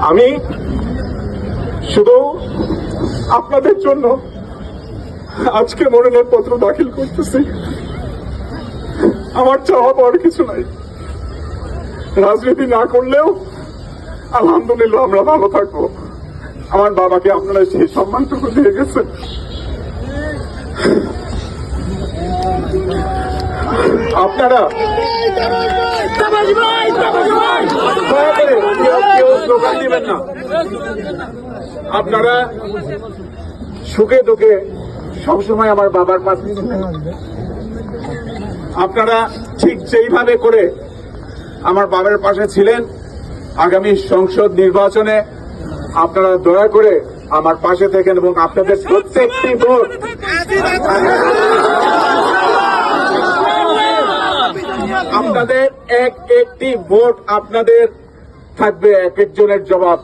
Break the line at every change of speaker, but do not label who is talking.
আমি শুধু আপনাদের জন্য আজকে মনোনয়ন পত্র দাখিল করতেছি। আমার চাওয়া পাওয়ার কিছু নাই। রাজনীতি না করলেও আলহামদুলিল্লাহ আমরা ভালো থাকবো। আমার বাবাকে আপনারা সেই সম্মানটুকু দিয়ে গেছেন। আপনারা কেউ স্লোগান দিবেন না। আপনারা সুখে দুঃখে সবসময় আমার বাবার পাশে আপনারা ঠিক যেইভাবে করে আমার বাবার পাশে ছিলেন, আগামী সংসদ নির্বাচনে আপনারা দয়া করে আমার পাশে থাকেন এবং আপনাদের প্রত্যেকটি ভোট আপনাদের একটি ভোট আপনাদের থাকবে এক একজনের জবাব।